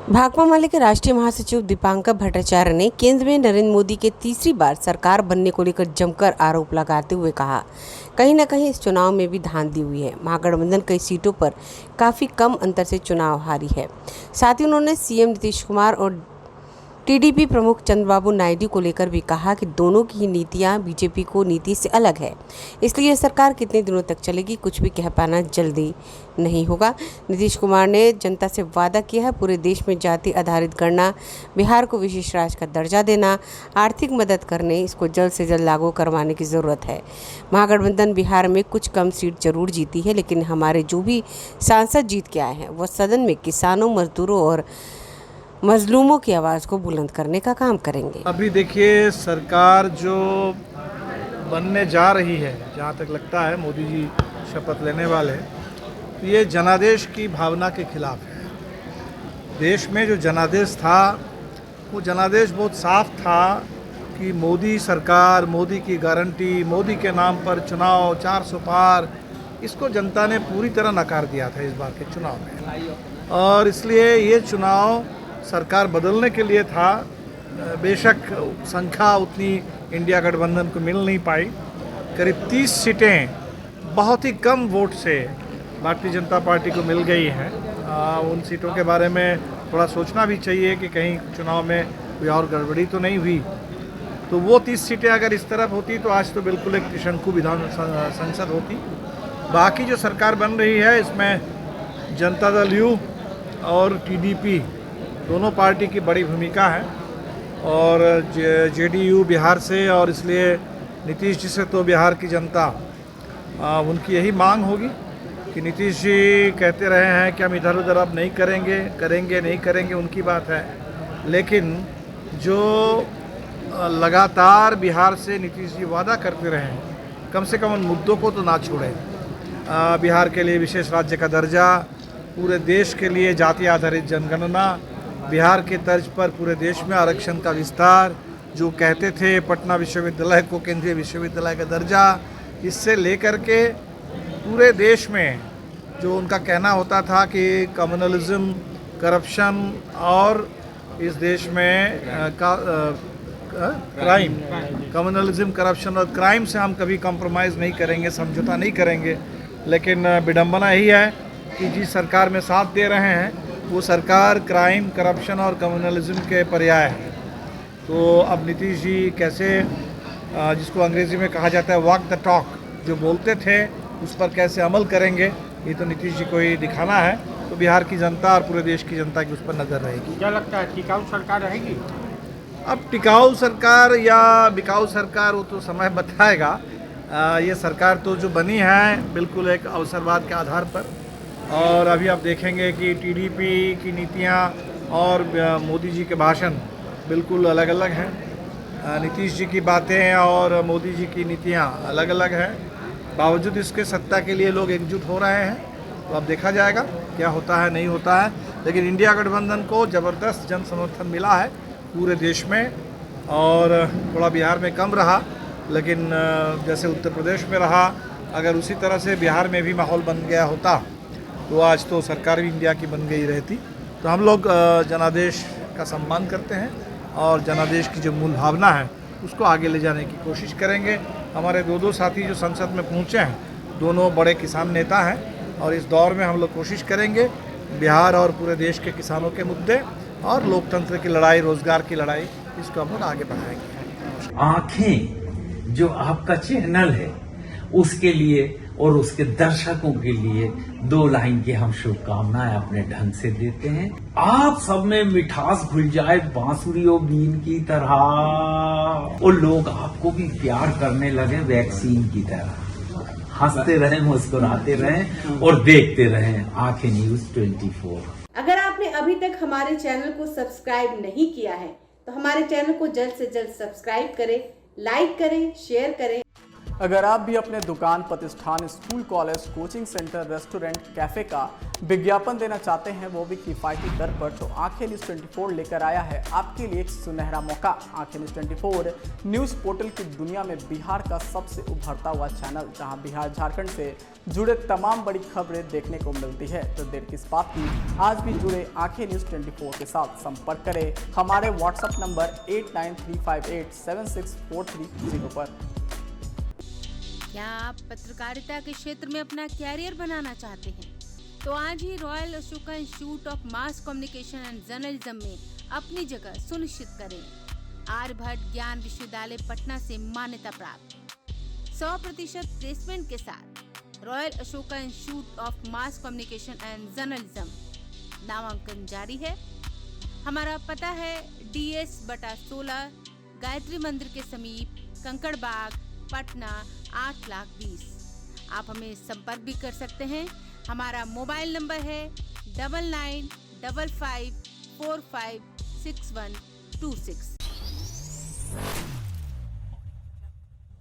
भाकपा माले के राष्ट्रीय महासचिव दीपांकर भट्टाचार्य ने केंद्र में नरेंद्र मोदी के तीसरी बार सरकार बनने को लेकर जमकर आरोप लगाते हुए कहा, कहीं न कहीं इस चुनाव में भी धांधली हुई है। महागठबंधन कई सीटों पर काफ़ी कम अंतर से चुनाव हारी है। साथ ही उन्होंने सीएम नीतीश कुमार और टीडीपी प्रमुख चंद्रबाबू नायडू को लेकर भी कहा कि दोनों की नीतियां बीजेपी को नीति से अलग है, इसलिए यह सरकार कितने दिनों तक चलेगी कुछ भी कह पाना जल्दी नहीं होगा। नीतीश कुमार ने जनता से वादा किया है पूरे देश में जाति आधारित गणना, बिहार को विशेष राज्य का दर्जा देना, आर्थिक मदद करने, इसको जल्द से जल्द लागू करवाने की ज़रूरत है। महागठबंधन बिहार में कुछ कम सीट जरूर जीती है, लेकिन हमारे जो भी सांसद जीत के आए हैं वह सदन में किसानों, मजदूरों और मजलूमों की आवाज़ को बुलंद करने का काम करेंगे। अभी देखिए, सरकार जो बनने जा रही है, जहाँ तक लगता है मोदी जी शपथ लेने वाले, तो ये जनादेश की भावना के खिलाफ है। देश में जो जनादेश था वो जनादेश बहुत साफ था कि मोदी सरकार, मोदी की गारंटी, मोदी के नाम पर चुनाव 400 पार, इसको जनता ने पूरी तरह नकार दिया था इस बार के चुनाव में। और इसलिए ये चुनाव सरकार बदलने के लिए था। बेशक संख्या उतनी इंडिया गठबंधन को मिल नहीं पाई। करीब 30 सीटें बहुत ही कम वोट से भारतीय जनता पार्टी को मिल गई हैं। उन सीटों के बारे में थोड़ा सोचना भी चाहिए कि कहीं चुनाव में कोई और गड़बड़ी तो नहीं हुई। तो वो 30 सीटें अगर इस तरफ होती तो आज तो बिल्कुल एक त्रिशंकु विधान संसद होती। बाकी जो सरकार बन रही है इसमें जनता दल यू और टीडीपी दोनों पार्टी की बड़ी भूमिका है। और जेडीयू बिहार से, और इसलिए नीतीश जी से तो बिहार की जनता उनकी यही मांग होगी कि नीतीश जी कहते रहे हैं कि हम इधर उधर अब नहीं करेंगे नहीं करेंगे, उनकी बात है। लेकिन जो लगातार बिहार से नीतीश जी वादा करते रहे हैं, कम से कम उन मुद्दों को तो ना छोड़ें। बिहार के लिए विशेष राज्य का दर्जा, पूरे देश के लिए जाति आधारित जनगणना, बिहार के तर्ज पर पूरे देश में आरक्षण का विस्तार, जो कहते थे पटना विश्वविद्यालय को केंद्रीय विश्वविद्यालय का दर्जा, इससे लेकर के पूरे देश में जो उनका कहना होता था कि कम्युनलिज्म, करप्शन और इस देश में क्राइम, कम्युनलिज्म, करप्शन और क्राइम से हम कभी कॉम्प्रोमाइज़ नहीं करेंगे, समझौता नहीं करेंगे। लेकिन विडंबना यही है कि जिस सरकार में साथ दे रहे हैं वो सरकार क्राइम, करप्शन और कम्युनलिज्म के पर्याय है। तो अब नीतीश जी कैसे, जिसको अंग्रेज़ी में कहा जाता है वॉक द टॉक, जो बोलते थे उस पर कैसे अमल करेंगे, ये तो नीतीश जी को ही दिखाना है। तो बिहार की जनता और पूरे देश की जनता की उस पर नज़र रहेगी। क्या लगता है टिकाऊ सरकार रहेगी? अब टिकाऊ सरकार या बिकाऊ सरकार वो तो समय बताएगा। ये सरकार तो जो बनी है बिल्कुल एक अवसरवाद के आधार पर, और अभी आप देखेंगे कि टीडीपी की नीतियां और मोदी जी के भाषण बिल्कुल अलग अलग हैं। नीतीश जी की बातें और मोदी जी की नीतियां अलग अलग हैं। बावजूद इसके सत्ता के लिए लोग एकजुट हो रहे हैं। तो अब देखा जाएगा क्या होता है, नहीं होता है। लेकिन इंडिया गठबंधन को ज़बरदस्त जन समर्थन मिला है पूरे देश में, और थोड़ा बिहार में कम रहा, लेकिन जैसे उत्तर प्रदेश में रहा, अगर उसी तरह से बिहार में भी माहौल बन गया होता तो आज तो सरकार भी इंडिया की बन गई रहती। तो हम लोग जनादेश का सम्मान करते हैं और जनादेश की जो मूल भावना है उसको आगे ले जाने की कोशिश करेंगे। हमारे दो साथी जो संसद में पहुंचे हैं, दोनों बड़े किसान नेता हैं, और इस दौर में हम लोग कोशिश करेंगे बिहार और पूरे देश के किसानों के मुद्दे और लोकतंत्र की लड़ाई, रोजगार की लड़ाई, इसको हम लोग आगे बढ़ाएंगे। आंखें जो आपका चैनल है उसके लिए और उसके दर्शकों के लिए 2 लाइन की हम शुभकामनाएं अपने ढंग से देते हैं। आप सब में मिठास घुल जाए बांसुरियों बीन की तरह, और लोग आपको भी प्यार करने लगे वैक्सीन की तरह। हंसते रहें, मुस्कुराते रहें और देखते रहें आंखें न्यूज 24। अगर आपने अभी तक हमारे चैनल को सब्सक्राइब नहीं किया है तो हमारे चैनल को जल्द से जल्द सब्सक्राइब करें, लाइक करें, शेयर करें। अगर आप भी अपने दुकान, प्रतिष्ठान, school, college, coaching centre, restaurant, cafe का विज्ञापन देना चाहते हैं, वो भी किफायती दर पर, तो आंखें न्यूज़ 24 लेकर आया है आपके लिए एक सुनहरा मौका। आंखें न्यूज़ 24 न्यूज़ पोर्टल की दुनिया में बिहार का सबसे उभरता हुआ चैनल, जहां बिहार झारखंड से जुड़े तमाम बड़ी खबरें देखने को मिलती है। तो देर किस बात की, आज भी जुड़े आंखें न्यूज़ 24 के साथ। संपर्क करें हमारे व्हाट्सएप नंबर 8935876430 पर। क्या आप पत्रकारिता के क्षेत्र में अपना कैरियर बनाना चाहते हैं? तो आज ही Royal Ashoka Institute of Mass Communication and Journalism में अपनी जगह सुनिश्चित करें। आर्यभट्ट ज्ञान विश्वविद्यालय पटना से मान्यता प्राप्त 100% प्लेसमेंट के साथ royal Ashoka Institute of Mass Communication and journalism नामांकन जारी है। हमारा पता है DS/16 गायत्री मंदिर के समीप, कंकड़ बाग, पटना 8,20,000। आप हमें संपर्क भी कर सकते हैं। हमारा मोबाइल नंबर है 9955456126।